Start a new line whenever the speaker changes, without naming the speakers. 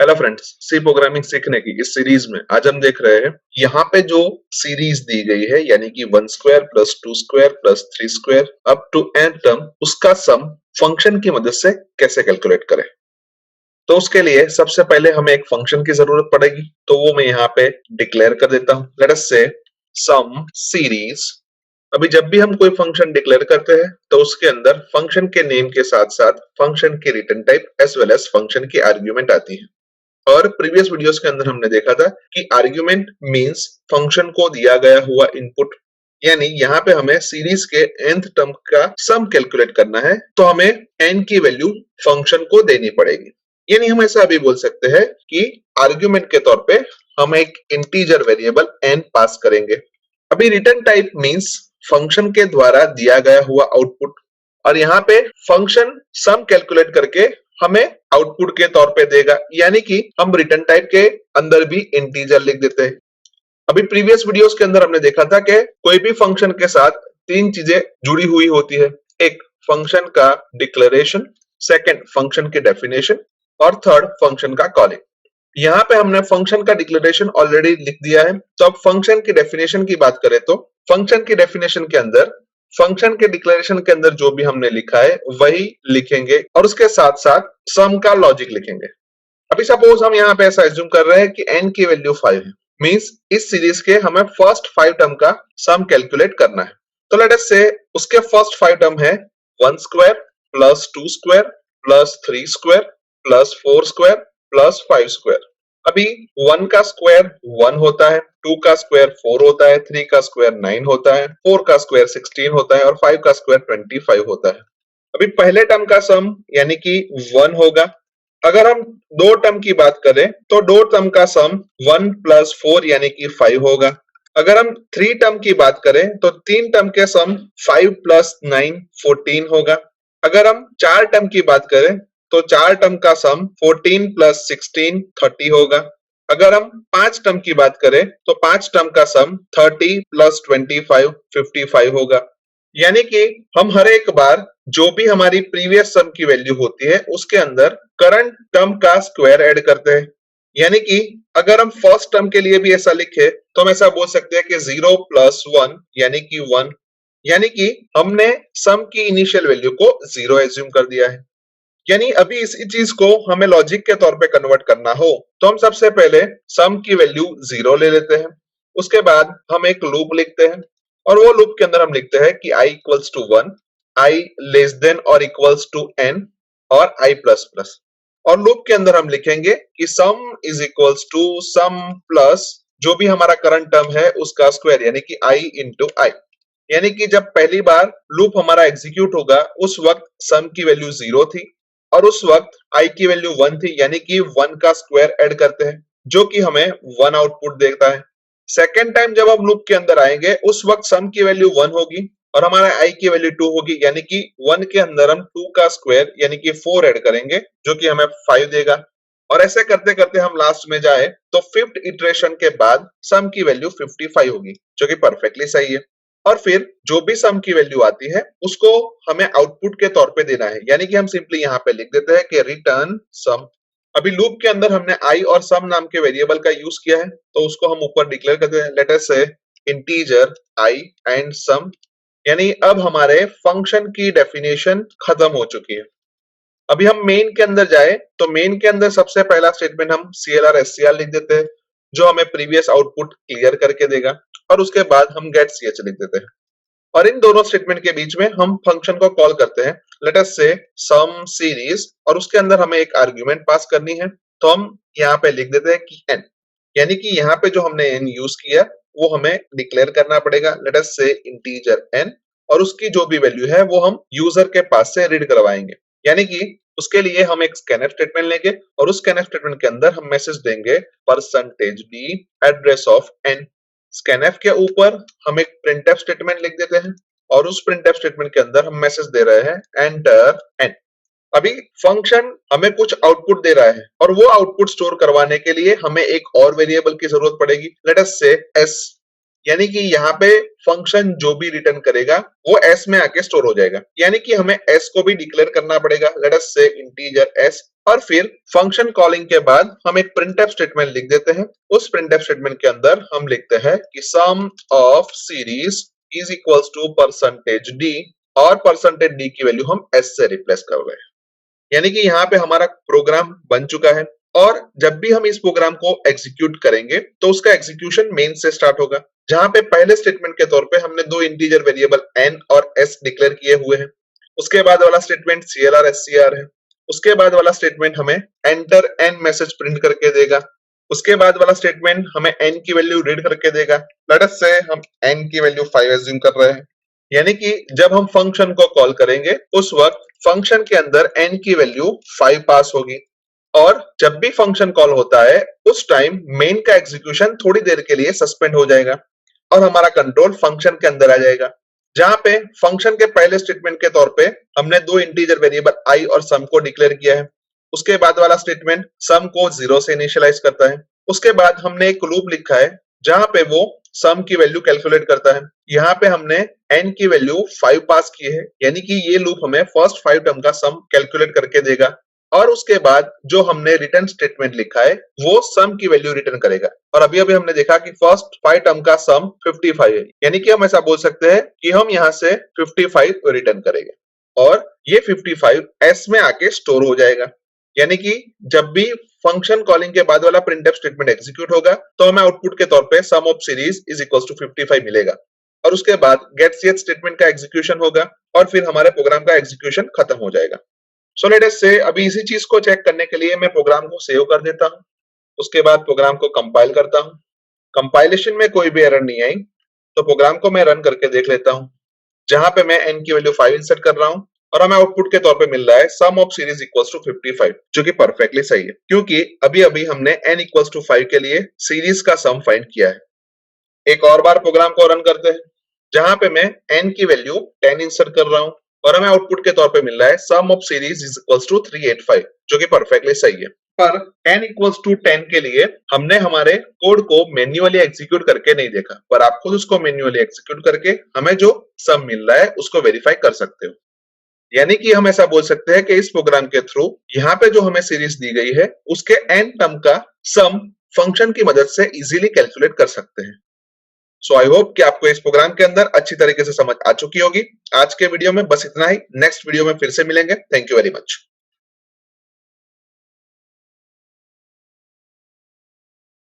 Hello friends, सी programming सीखने की इस सीरीज में आज हम देख रहे हैं यहाँ पे जो सीरीज दी गई है यानी कि 1 square plus 2 square plus 3 square up to n term, उसका सम फंक्शन की मदद से कैसे कैलकुलेट करें। तो उसके लिए सबसे पहले हमें एक फंक्शन की जरूरत पड़ेगी, तो वो मैं यहाँ पे डिक्लेयर कर देता हूँ। लेट अस से सम सीरीज। अभी जब भी हम कोई फंक्शन डिक्लेयर करते हैं तो उसके अंदर फंक्शन के नेम के साथ साथ फंक्शन की return type as well as function की आर्ग्यूमेंट आती है। और प्रीवियस वीडियोस के अंदर हमने देखा था कि आर्ग्यूमेंट मींस फंक्शन को दिया गया हुआ इनपुट, यानी यहाँ पे हमें सीरीज के nth टर्म का सम कैलकुलेट करना है तो हमें n की वैल्यू फंक्शन को देनी पड़ेगी। यानी हम ऐसा भी बोल सकते हैं कि आर्ग्यूमेंट के तौर पे हम एक इंटीजर वेरिएबल n पास करेंगे। अभी रिटर्न टाइप मींस फंक्शन के द्वारा दिया गया हुआ आउटपुट, और यहाँ पे फंक्शन सम कैलकुलेट करके हमें आउटपुट के तौर पे देगा, यानी कि हम रिटर्न टाइप के अंदर भी इंटीजर लिख देते हैं। अभी प्रीवियस वीडियोस के अंदर हमने देखा था कि कोई भी फंक्शन के साथ तीन चीजें जुड़ी हुई होती है। एक फंक्शन का डिक्लेरेशन, सेकंड फंक्शन की डेफिनेशन और थर्ड फंक्शन का कॉलिंग। यहाँ पे हमने फंक्शन का डिक्लेरेशन ऑलरेडी लिख दिया है, तो अब फंक्शन की डेफिनेशन की बात करें तो फंक्शन की डेफिनेशन के अंदर फंक्शन के डिक्लेरेशन के अंदर जो भी हमने लिखा है वही लिखेंगे और उसके साथ साथ सम का लॉजिक लिखेंगे। अभी सपोज हम यहाँ पे ऐसा एज्यूम कर रहे हैं कि n की वैल्यू 5 है, मींस इस सीरीज के हमें फर्स्ट 5 टर्म का सम कैलकुलेट करना है। तो लेट अस से उसके फर्स्ट 5 टर्म है 1 square plus 2 square plus 3 square plus 4 square plus 5 square. अभी 1 का स्क्वायर 1 होता है, 2 का स्क्वायर 4 होता है, 3 का स्क्वायर 9 होता है, 4 का स्क्वायर 16 होता है और 5 का स्क्वायर 25 होता है। अभी पहले टर्म का सम यानी कि 1 होगा। अगर हम दो टर्म की बात करें तो दो टर्म का सम 1 प्लस 4 यानी कि 5 होगा। अगर हम 3 टर्म की बात करें तो तीन टर्म के सम 5 प्लस 9 14 होगा। अगर हम चार टर्म की बात करें तो चार टर्म का सम 14 प्लस 16 30 होगा। अगर हम पांच टर्म की बात करें तो पांच टर्म का सम 30 प्लस 25 55 होगा। यानी कि हम हर एक बार जो भी हमारी प्रीवियस सम की वैल्यू होती है उसके अंदर करंट टर्म का स्क्वायर ऐड करते हैं। यानी कि अगर हम फर्स्ट टर्म के लिए भी ऐसा लिखे तो हम ऐसा बोल सकते हैं कि 0 प्लस 1 यानी कि 1, यानी कि हमने सम की इनिशियल वैल्यू को 0 एज्यूम कर दिया है। यानी अभी इसी चीज को हमें लॉजिक के तौर पे कन्वर्ट करना हो तो हम सबसे पहले सम की वैल्यू 0 ले लेते हैं, उसके बाद हम एक लूप लिखते हैं और वो लूप के अंदर हम लिखते हैं कि i equals to 1, i less than और इक्वल्स टू n और i प्लस प्लस। और लूप के अंदर हम लिखेंगे कि sum is equals to sum plus जो भी हमारा करंट टर्म है उसका स्क्वायर यानी कि i इंटू आई। यानी कि जब पहली बार लूप हमारा एग्जीक्यूट होगा उस वक्त सम की वैल्यू 0 थी और उस वक्त i की वैल्यू 1 थी, यानी कि 1 का स्क्वायर ऐड करते हैं जो कि हमें 1 आउटपुट देता है। सेकेंड टाइम जब हम लूप के अंदर आएंगे उस वक्त सम की वैल्यू 1 होगी और हमारा i की वैल्यू 2 होगी, यानी कि 1 के अंदर हम 2 का स्क्वायर यानी कि 4 ऐड करेंगे जो कि हमें 5 देगा। और ऐसे करते करते हम लास्ट में जाए तो फिफ्थ इटरेशन के बाद सम की वैल्यू 55 होगी जो कि परफेक्टली सही है। और फिर जो भी सम की वैल्यू आती है उसको हमें आउटपुट के तौर पे देना है, यानी कि हम सिंपली यहाँ पे लिख देते हैं कि रिटर्न सम। अभी लूप के अंदर हमने i और सम नाम के वेरिएबल का यूज किया है तो उसको हम ऊपर डिक्लेयर करते हैं। लेट अस से इंटीजर i एंड सम, यानी अब हमारे फंक्शन की डेफिनेशन खत्म हो चुकी है। अभी हम मेन के अंदर जाए तो मेन के अंदर सबसे पहला स्टेटमेंट हम CLR SCR लिख देते हैं जो हमें प्रीवियस आउटपुट क्लियर करके देगा और उसके बाद हम गेट ch लिख देते हैं और इन दोनों स्टेटमेंट के बीच में हम फंक्शन को कॉल करते हैं। लेट अस से सम सीरीज और उसके अंदर हमें एक आर्गुमेंट पास करनी है तो हम यहाँ पे लिख देते हैं कि n, यानी कि यहाँ पे जो हमने n यूज किया वो हमें डिक्लेयर करना पड़ेगा। लेट अस से इंटीजर n और उसकी जो भी वैल्यू है वो हम यूजर के पास से रीड करवाएंगे, यानी कि उसके लिए हम एक स्कैनफ स्टेटमेंट लेंगे और उस स्कैनफ स्टेटमेंट के अंदर हम मैसेज देंगे %d address of n। Scanf के ऊपर हम एक प्रिंटफ स्टेटमेंट लिख देते हैं और उस प्रिंटफ स्टेटमेंट के अंदर हम मैसेज दे रहे हैं एंटर n। अभी फंक्शन हमें कुछ आउटपुट दे रहा है और वो आउटपुट स्टोर करवाने के लिए हमें एक और वेरिएबल की जरूरत पड़ेगी। लेट अस से s। यानी कि यहाँ पे फंक्शन जो भी रिटर्न करेगा वो s में आके स्टोर हो जाएगा, यानी कि हमें s को भी डिक्लेयर करना पड़ेगा, लेट अस से इंटीजर s, और फिर फंक्शन कॉलिंग के बाद हम एक प्रिंटफ स्टेटमेंट लिख देते हैं। उस प्रिंटफ स्टेटमेंट के अंदर हम लिखते हैं कि sum of series is equals to percentage d, और परसेंटेज डी की वैल्यू हम s से रिप्लेस कर रहे हैं। यानी कि यहाँ पे हमारा प्रोग्राम बन चुका है, और जब भी हम इस प्रोग्राम को एग्जीक्यूट करेंगे तो उसका एग्जीक्यूशन मेन से स्टार्ट होगा, जहां पे पहले स्टेटमेंट के तौर पे हमने दो इंटीजर वेरिएबल n और s डिक्लेयर किए हुए हैं। उसके बाद वाला स्टेटमेंट clr scr है। उसके बाद वाला स्टेटमेंट हमें एंटर n मैसेज प्रिंट करके देगा। उसके बाद वाला स्टेटमेंट हमें n की वैल्यू रीड करके देगा। लेट अस से हम n की वैल्यू 5 एज्यूम कर रहे हैं, यानी कि जब हम फंक्शन को कॉल करेंगे उस वक्त फंक्शन के अंदर n की वैल्यू 5 पास होगी, और जब भी फंक्शन कॉल होता है उस टाइम मेन का एग्जीक्यूशन थोड़ी देर के लिए सस्पेंड हो जाएगा और हमारा कंट्रोल फंक्शन के अंदर आ जाएगा, जहां पे फंक्शन के पहले स्टेटमेंट के तौर पे हमने दो इंटीजर वेरिएबल i और सम को डिक्लेयर किया है। उसके बाद वाला स्टेटमेंट सम को 0 से इनिशियलाइज करता है। उसके बाद हमने एक लूप लिखा है जहां पे वो सम की वैल्यू कैलकुलेट करता है। यहाँ पे हमने n की वैल्यू 5 पास की है, यानी कि ये लूप हमें फर्स्ट 5 टर्म का सम कैलकुलेट करके देगा, और उसके बाद जो हमने रिटर्न स्टेटमेंट लिखा है वो सम की वैल्यू रिटर्न करेगा। और अभी अभी हमने देखा कि फर्स्ट 5 टर्म का सम 55 है, यानी कि हम ऐसा बोल सकते हैं कि हम यहाँ से 55 रिटर्न करेंगे, और ये 55 s में आके स्टोर हो जाएगा। यानी कि जब भी फंक्शन कॉलिंग के बाद वाला प्रिंटफ स्टेटमेंट एग्जीक्यूट होगा तो हमें आउटपुट के तौर पे sum of series is equals to 55 मिलेगा, और उसके बाद गेट ch स्टेटमेंट का एग्जीक्यूशन होगा और फिर हमारे प्रोग्राम का एग्जीक्यूशन खत्म हो जाएगा। सो लेट अस से अभी इसी चीज को चेक करने के लिए मैं प्रोग्राम को सेव कर देता हूं। उसके बाद प्रोग्राम को कंपाइल करता हूं। कंपाइलेशन में कोई भी एरर नहीं आई, तो प्रोग्राम को मैं रन करके देख लेता हूं, जहां पे मैं n की वैल्यू 5 इंसर्ट कर रहा हूं और हमें आउटपुट के तौर पे मिल रहा है sum of series equals to 55, जो कि परफेक्टली सही है, क्योंकि अभी अभी हमने n इक्वल्स टू 5 के लिए सीरीज का सम फाइंड किया है। एक और बार प्रोग्राम को रन करते हैं, जहां पे मैं n की वैल्यू 10 इंसर्ट कर रहा हूं और हमें आउटपुट के तौर पे मिल रहा है sum of series is equals to 385, जो कि परफेक्टली सही है। पर n इक्वल्स टू 10 के लिए हमने हमारे कोड को मैन्युअली एग्जीक्यूट करके नहीं देखा, पर आप खुद उसको मैन्युअली एग्जीक्यूट करके हमें जो सम मिल रहा है उसको वेरीफाई कर सकते हो। यानी कि हम ऐसा बोल सकते हैं कि इस प्रोग्राम के थ्रू यहाँ पे जो हमें सीरीज दी गई है उसके n टर्म का सम फंक्शन की मदद से इजीली कैलकुलेट कर सकते हैं। सो आई होप कि आपको इस प्रोग्राम के अंदर अच्छी तरीके से समझ आ चुकी होगी। आज के वीडियो में बस इतना ही। नेक्स्ट वीडियो में फिर से मिलेंगे। Thank you very much.